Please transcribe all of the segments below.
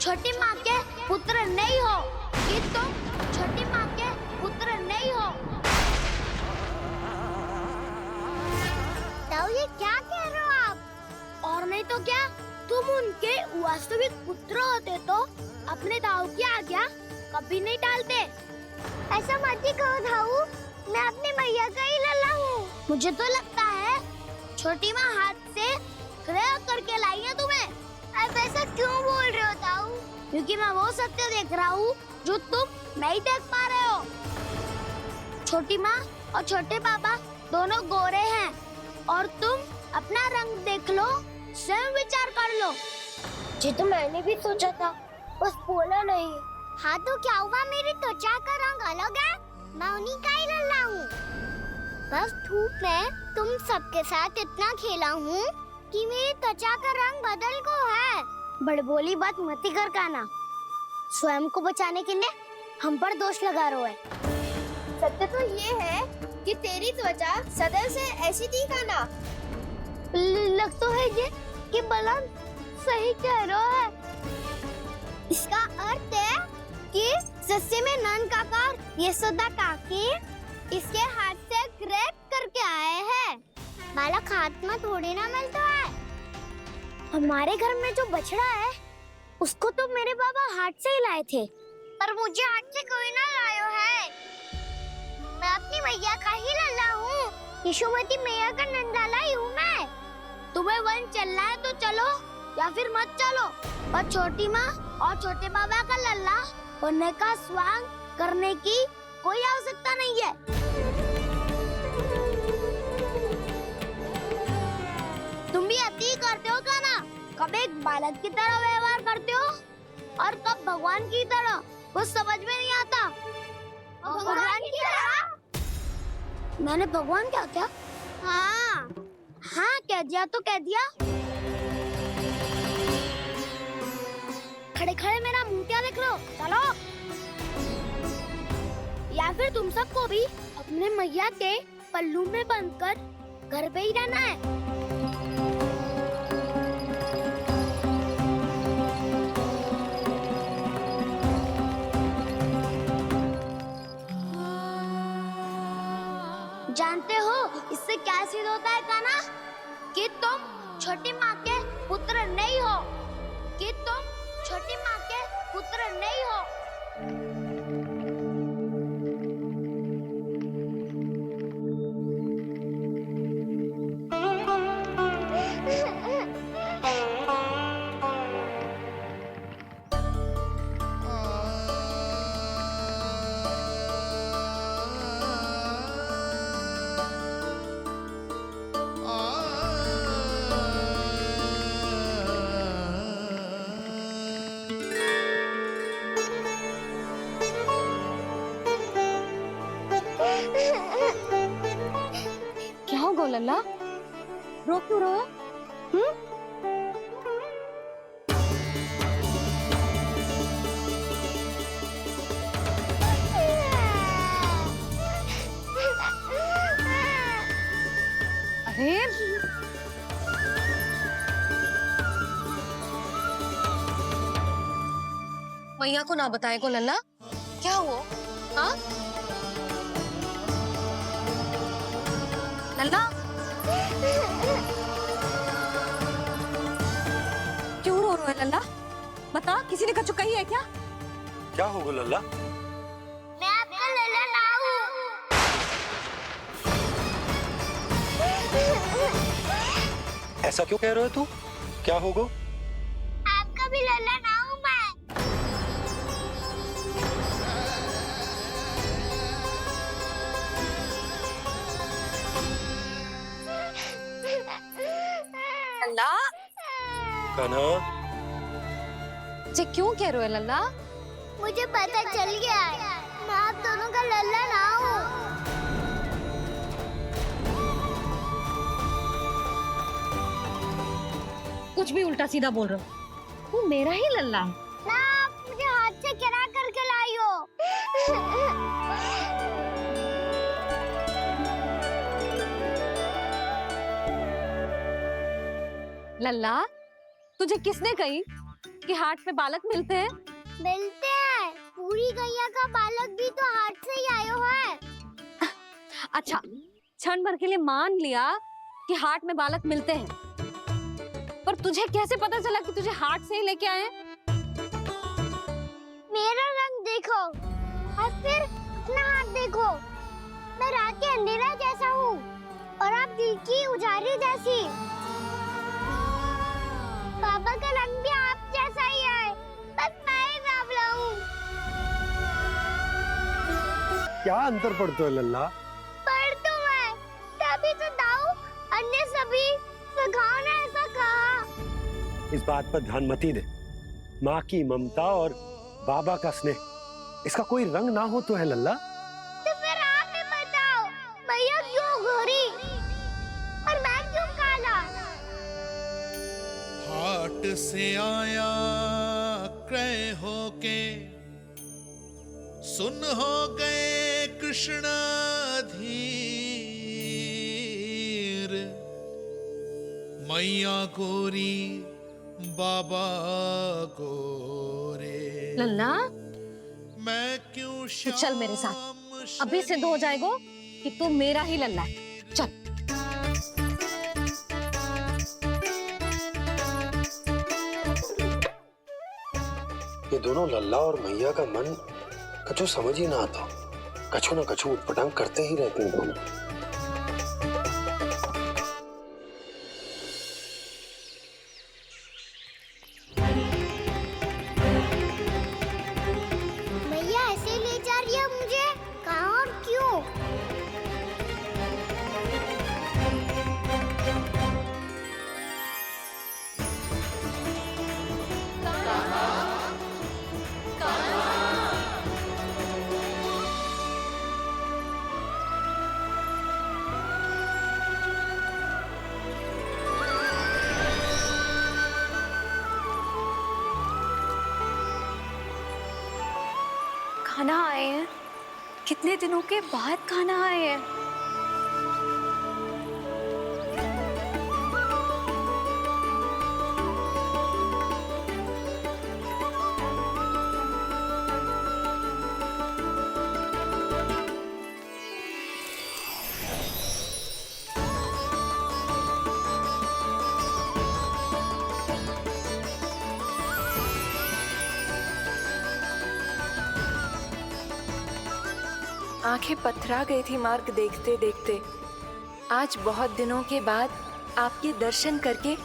छोटी माँ के पुत्र नहीं हो, कि तुम छोटी माँ के पुत्र नहीं हो। ताऊ ये क्या कह रहे हो आप? और नहीं तो क्या, तुम उनके वास्तविक पुत्र होते तो अपने दाऊ की आज्ञा कभी नहीं टालते। ऐसा मत ही कहो ताऊ, मैं अपनी मैया का ही लल्ला हूँ। मुझे तो लगता है छोटी माँ हाथ से ग्रह करके लाई है तुम्हें। आप ऐसा क्यों बोल रहे हो ताऊ? क्योंकि मैं वो सत्य देख रहा हूँ जो तुम नहीं देख पा रहे हो। छोटी माँ और छोटे पापा दोनों गोरे हैं और तुम अपना रंग देख लो, स्वयं विचार कर लो। जी तो मैंने भी सोचा था, बस बोला नहीं। हाँ तो क्या हुआ, मेरी त्वचा का रंग अलग है, मैं उन्हीं का ही लल्ला हूँ। बस धूप में तुम सबके साथ इतना खेला हूँ कि मेरी त्वचा का रंग बदल को है। बड़बोली बात मत ही कर काना, स्वयं को बचाने के लिए हम पर दोष लगा रहे है। सत्य तो ये है कि तेरी त्वचा सदैव से ऐसी थी काना। लग तो है ये कि बलम सही कह रहा है। इसका अर्थ है कि सस्य में नन काकार यशोदा काकी इसके हाथ से ग्रेप करके आए हैं। बालक हाथ में थोड़ी ना मिलता है। हमारे घर में जो बछड़ा है उसको तो मेरे बाबा हाथ से ही लाए थे। पर मुझे हाथ से कोई ना लायो है, मैं अपनी मैया का ही लल्ला हूँ। यशोमती मैया का नंदाला ही हूँ मैं। तुम्हें वन चलना है तो चलो या फिर मत चलो, पर छोटी माँ और छोटे बाबा का लल्ला होने का स्वांग करने की कोई आवश्यकता नहीं है। तुम भी अति करते हो काना, कब एक बालक की तरह व्यवहार करते हो और कब भगवान की तरह, कुछ समझ में नहीं आता। भगवान की तरह? मैंने भगवान क्या क्या? हाँ हाँ कह दिया तो कह दिया। खड़े खड़े मेरा मुंह क्या देख लो, चलो। या फिर तुम सबको भी अपने मैया के पल्लू में बंधकर घर पे ही रहना है। जानते हो इससे क्या सिद्ध होता है काना? कि तुम छोटी माँ के पुत्र नहीं हो, कि तुम छोटी माँ के पुत्र नहीं हो। क्या हो गो लल्ला, रो क्यों रहो? अरे मैया को ना बताए को लल्ला, क्या हुआ? हाँ लल्ला, क्यों रो रहे हो लल्ला? बता, किसी ने कछु कही है क्या? क्या होगा लल्ला? मैं आपका लल्ला ना हूँ। ऐसा क्यों कह रहे हो तू? क्या होगा? आपका भी लल्ला ना हूँ मैं। लल्ला, कान्हा, जे क्यों कह रहे हो लल्ला? मुझे पता चल गया है, मैं आप दोनों का लल्ला ना हूँ। कुछ भी उल्टा सीधा बोल रहे हो, तू मेरा ही लल्ला है। ना आप मुझे हाथ से गिरा करके लाई हो। लल्ला, तुझे किसने कही कि हाट पे बालक मिलते हैं? मिलते हैं। पूरी गैया का बालक भी तो हाट से ही आयो है। अच्छा, क्षण भर के लिए मान लिया कि हाट में बालक मिलते हैं, पर तुझे कैसे पता चला कि तुझे हाट से ही लेके आए हैं? मेरा रंग देखो और फिर अपना हाथ देखो। मैं रात के अंधेरा जैसा हूँ और आप दिल की उजारी जैसी। पापा का रंग भी आप जैसा ही है, बस मैं ही बावला हूँ। क्या अंतर पड़ता है लल्ला? पर तो मैं तभी तो दाऊ अन्य सभी सखाओ ने ऐसा कहा। इस बात पर ध्यान मत ही दे। माँ की ममता और बाबा का स्नेह, इसका कोई रंग ना हो तो है लल्ला। तो फिर आप ही बताओ, भैया क्यों गोरी और मैं क्यों काला? हाट से आया क्रय होके, सुन हो गए कृष्ण धीर। मैया गोरी बाबा गोरे, लल्ला, मैं क्यों तू चल मेरे साथ। अभी सिद्ध हो जाएगा कि तू मेरा ही लल्ला है। चल। ये दोनों लल्ला और मैया का मन कछु समझ ही ना आता। कछु ना कछु उटपटांग करते ही रहते हैं दोनों। भैया ऐसे ले जा रही है मुझे, कहाँ और क्यों? खाना आए हैं, कितने दिनों के बाद खाना आए हैं। आंखें पथरा गई थी मार्ग देखते देखते। आज बहुत दिनों के बाद आपके दर्शन करके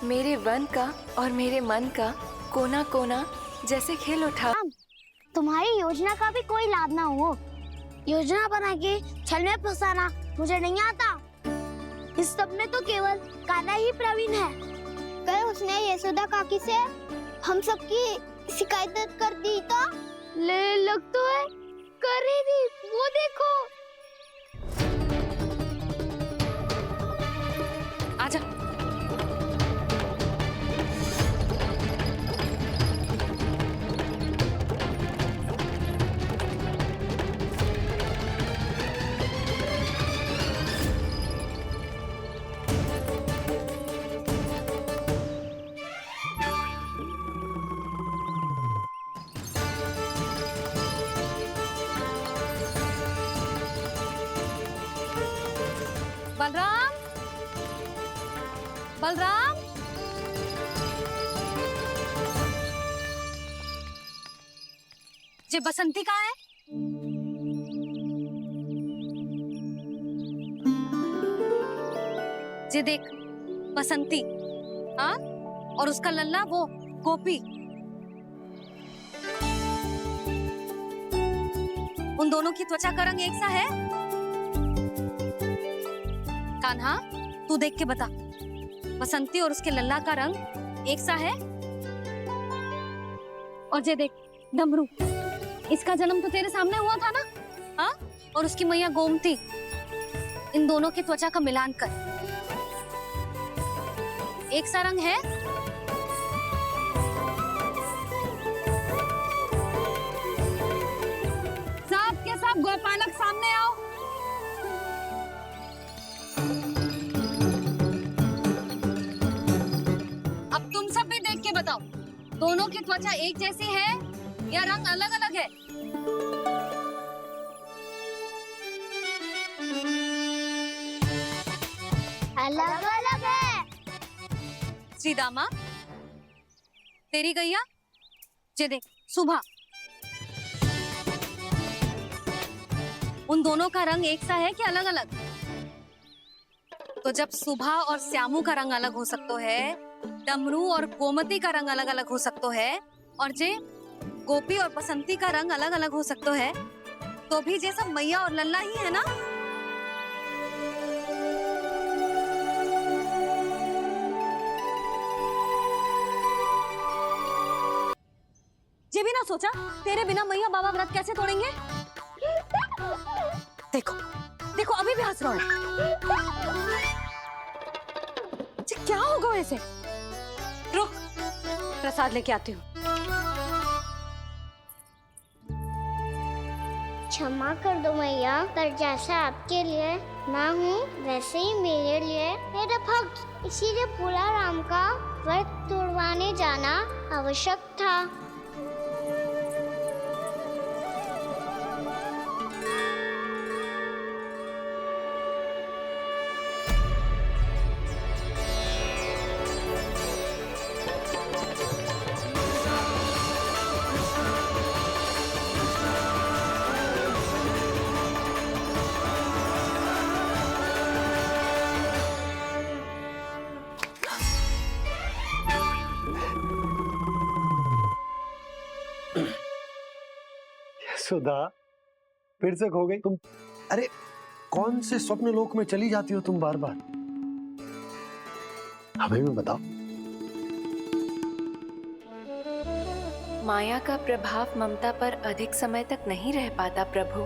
मेरे वन का और मेरे मन का कोना कोना जैसे खिल उठा। तुम्हारी योजना का भी कोई लाभ ना हो। योजना बना के छल में फंसाना मुझे नहीं आता। इस सब में तो केवल कान्हा ही प्रवीण है। कल उसने यशोदा काकी से हम सबकी शिकायत कर दी तो ले लग तो है कर ही दी। वो देखो। आजा। बलराम, बलराम, ये बसंती कहाँ है? ये देख, बसंती, हाँ, और उसका लल्ला वो गोपी। उन दोनों की त्वचा का रंग एक सा है? कान्हा, तू देख के बता, बसंती और उसके लल्ला का रंग एक सा है? और ये देख, डमरू, इसका जन्म तो तेरे सामने हुआ था ना? हाँ? और उसकी मैया गोमती, इन दोनों की त्वचा का मिलान कर, एक सा रंग है? सब के सब गोपालक सामने आओ। अब तुम सब भी देख के बताओ, दोनों की त्वचा एक जैसी है या रंग अलग अलग है? अलग अलग है। श्रीदामा, तेरी गैया, ये देख सुबह, उन दोनों का रंग एक सा है कि अलग अलग? तो जब सुबह और श्यामू का रंग अलग हो सकता है, डमरू और गोमती का रंग अलग अलग हो सकता है, और जे गोपी और बसंती का रंग अलग अलग हो सकता है, तो भी जे सब मैया और लल्ला ही है ना? ये भी ना सोचा तेरे बिना मैया बाबा व्रत कैसे तोड़ेंगे? देखो देखो अभी भी हंस रहा है। क्या होगा वैसे? रुक, प्रसाद लेके आती हूँ। क्षमा कर दो मैया, पर जैसा आपके लिए मैं हूँ वैसे ही मेरे लिए मेरा भक्त, इसीलिए भोला राम का व्रत तोड़वाने जाना आवश्यक था। सुधा, फिर से खो गई तुम। अरे कौन से स्वप्न लोक में चली जाती हो तुम बार बार? हमें भी बताओ। माया का प्रभाव ममता पर अधिक समय तक नहीं रह पाता प्रभु।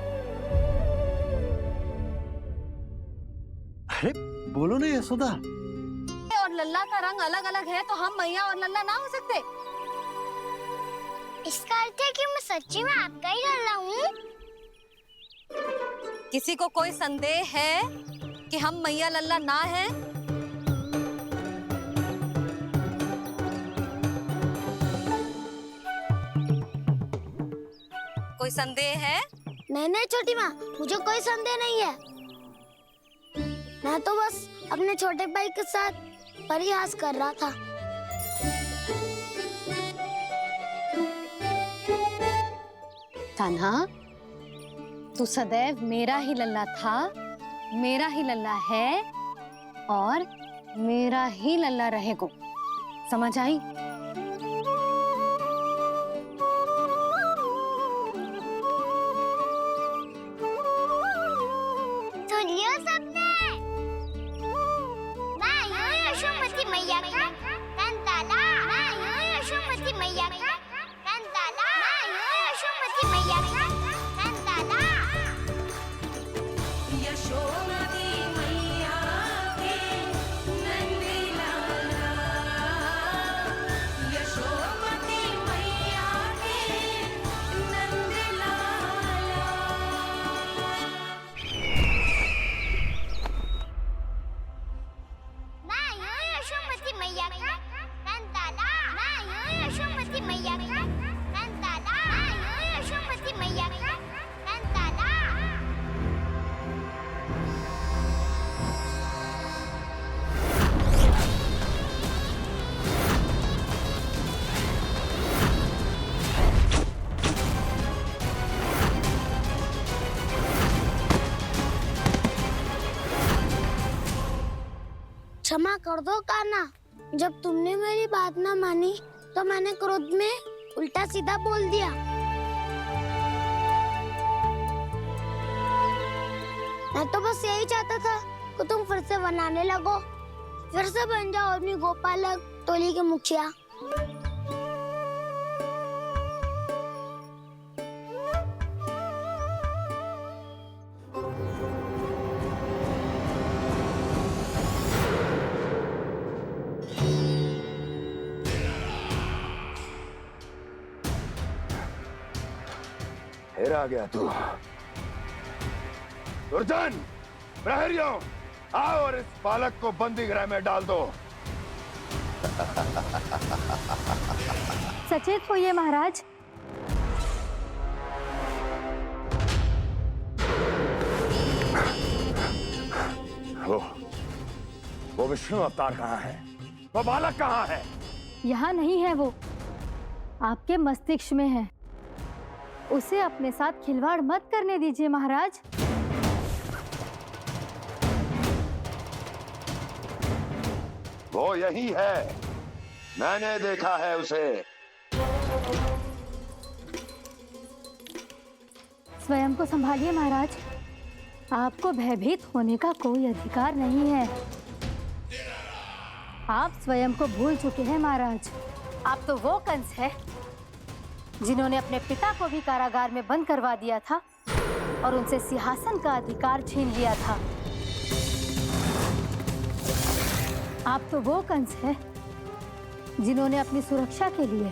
अरे बोलो ना यशोदा। और लल्ला का रंग अलग अलग है तो हम मैया और लल्ला ना हो सकते? इसका अर्थ है कि मैं सच्ची में आपका ही लल्ला हूँ। किसी को कोई संदेह है कि हम मैया लल्ला ना हैं? कोई संदेह है? नहीं छोटी माँ, मुझे कोई संदेह नहीं है। मैं तो बस अपने छोटे भाई के साथ परिहास कर रहा था। कान्हा, तू सदैव मेरा ही लल्ला था, मेरा ही लल्ला है और मेरा ही लल्ला रहेगा। समझ आई? सुन लियो सबने, मैं हूँ यशोमती मैया का कंताला, मैं हूँ यशोमती मैया का कंताला, मैं हूँ यशोमती मैया का कंताला। यशोमती मैया के नंदी लाला, यशोमती मैया के नंदी लाला। मैं हूँ यशोमती मैया का कंताला, मैं हूँ यशोमती मैया का कंताला, मैं हूँ यशोमती मैया का कंताला। क्षमा कर दो कान्हा, जब तुमने मेरी बात ना मानी तो मैंने क्रोध में उल्टा सीधा बोल दिया। मैं तो बस यही चाहता था कि तुम फिर से बनाने लगो, फिर से बन जाओ अपनी गोपालक टोली के मुखिया। फिर आ गया तू। दुर्जन, प्रहरियों, आओ और इस बालक को बंदी गृह में डाल दो। सचेत होइए महाराज। वो विष्णु अवतार कहाँ है? वो बालक कहाँ है? यहाँ नहीं है वो, आपके मस्तिष्क में है। उसे अपने साथ खिलवाड़ मत करने दीजिए महाराज। वो यही है, मैंने देखा है उसे। स्वयं को संभालिए महाराज, आपको भयभीत होने का कोई अधिकार नहीं है। आप स्वयं को भूल चुके हैं महाराज। आप तो वो कंस है जिन्होंने अपने पिता को भी कारागार में बंद करवा दिया था और उनसे सिंहासन का अधिकार छीन लिया था। आप तो वो कंस है जिन्होंने अपनी सुरक्षा के लिए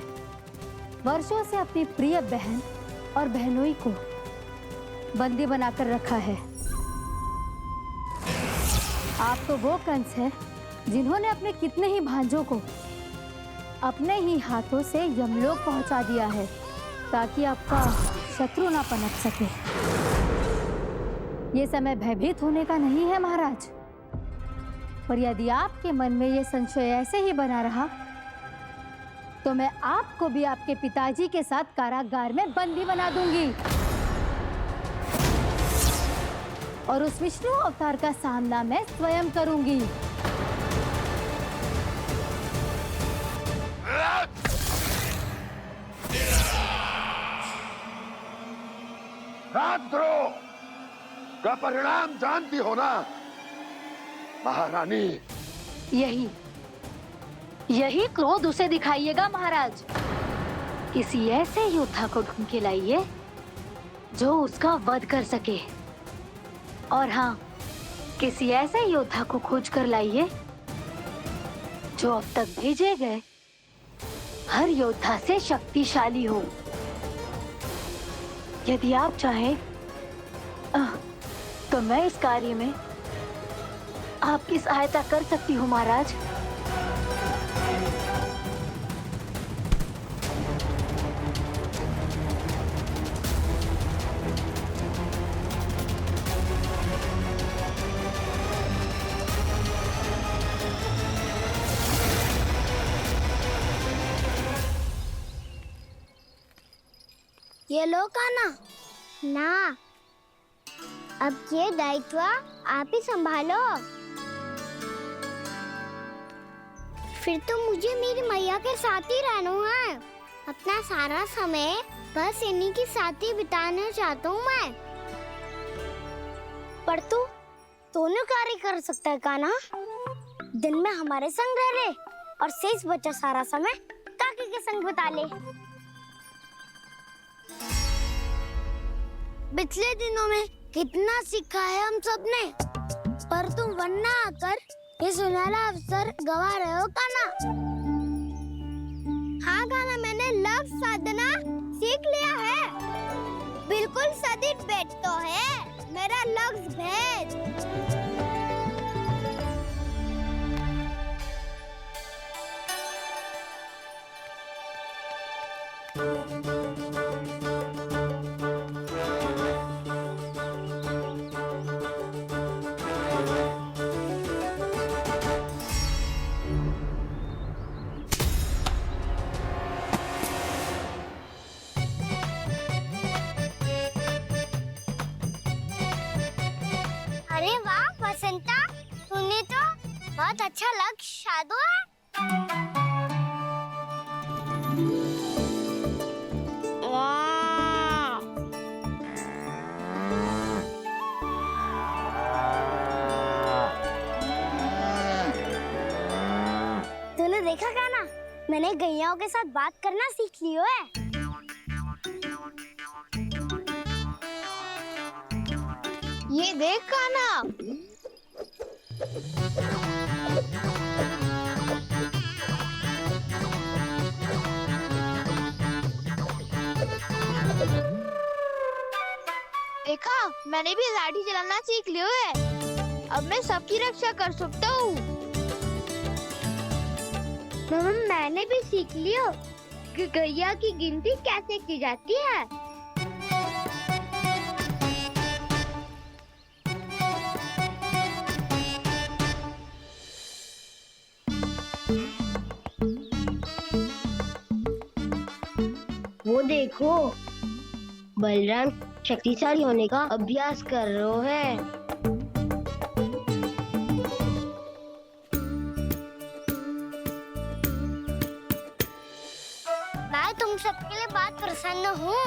वर्षों से अपनी प्रिय बहन और बहनोई को बंदी बनाकर रखा है। आप तो वो कंस है जिन्होंने अपने कितने ही भांजों को अपने ही हाथों से यमलोक पहुंचा दिया है ताकि आपका शत्रु ना पनप सके। ये समय भयभीत होने का नहीं है महाराज, पर यदि आपके मन में ये संशय ऐसे ही बना रहा तो मैं आपको भी आपके पिताजी के साथ कारागार में बंदी बना दूंगी और उस विष्णु अवतार का सामना मैं स्वयं करूंगी। राजद्रोह का परिणाम जानती हो ना महारानी? यही क्रोध उसे दिखाइएगा महाराज। किसी ऐसे योद्धा को ढूंढ के लाइए जो उसका वध कर सके। और हाँ, किसी ऐसे योद्धा को खोज कर लाइए जो अब तक भेजे गए हर योद्धा से शक्तिशाली हो। यदि आप चाहें तो मैं इस कार्य में आपकी सहायता कर सकती हूँ महाराज। ये लो कान्हा। ना, अब ये दायित्व आप ही संभालो। फिर तो मुझे मेरी मैया के साथ ही रहना है। अपना सारा समय बस इन्हीं के साथ ही बिताना चाहता हूँ मैं। पर तू दोनों कार्य कर सकता है कान्हा। दिन में हमारे संग रह ले और शेष बचा सारा समय काकी के संग बिता ले। पिछले दिनों में कितना सीखा है हम सब ने, पर तुम वरना आकर ये सुनहरा अवसर गवा रहे हो कान्हा। हाँ कान्हा, मैंने लक्ष्य साधना सीख लिया है। बिल्कुल सदित भेद तो है मेरा लक्ष्य भेद। अरे वाह बसंता, तूने तो बहुत अच्छा लक्ष्य साधा है। वाह! तूने देखा कान्हा, मैंने गैयाओं के साथ बात करना सीख लियो है। ये देख कान्हा। देखा, मैंने भी लाठी चलाना सीख लियो है। अब मैं सबकी रक्षा कर सकता हूँ। मैंने भी सीख लियो। कि गैया की गिनती कैसे की जाती है? वो देखो, बलराम शक्तिशाली होने का अभ्यास कर रहे हैं। मैं तुम सबके लिए बहुत प्रसन्न हूँ।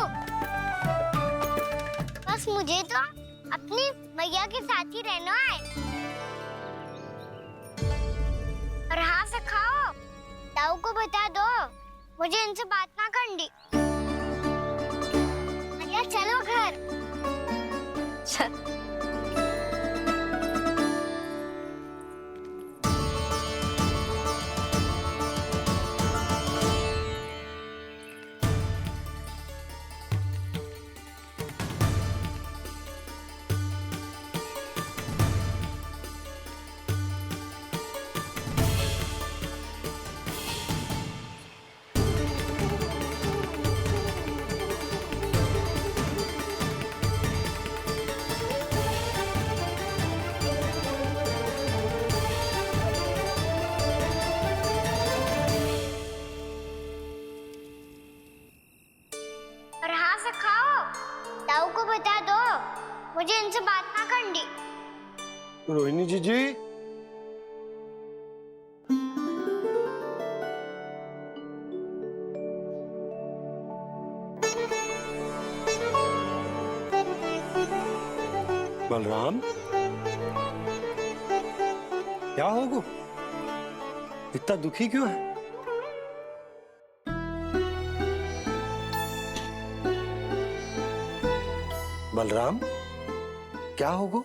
बस मुझे तो अपनी मैया के साथ ही रहना है। और हाँ से खाओ, ताऊ को बता दो मुझे इनसे बात ना करनी। मैया चलो घर। और हाँ से खाओ, ताऊ को बता दो मुझे इनसे बात ना करनी। रोहिणी जी बलराम, क्या होगा? इतना दुखी क्यों है? बलराम, क्या होगा?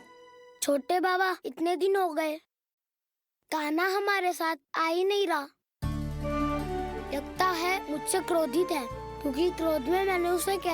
छोटे बाबा, इतने दिन हो गए, कान्हा हमारे साथ आ ही नहीं रहा। लगता है मुझसे क्रोधित है, क्योंकि क्रोध में मैंने उसे कह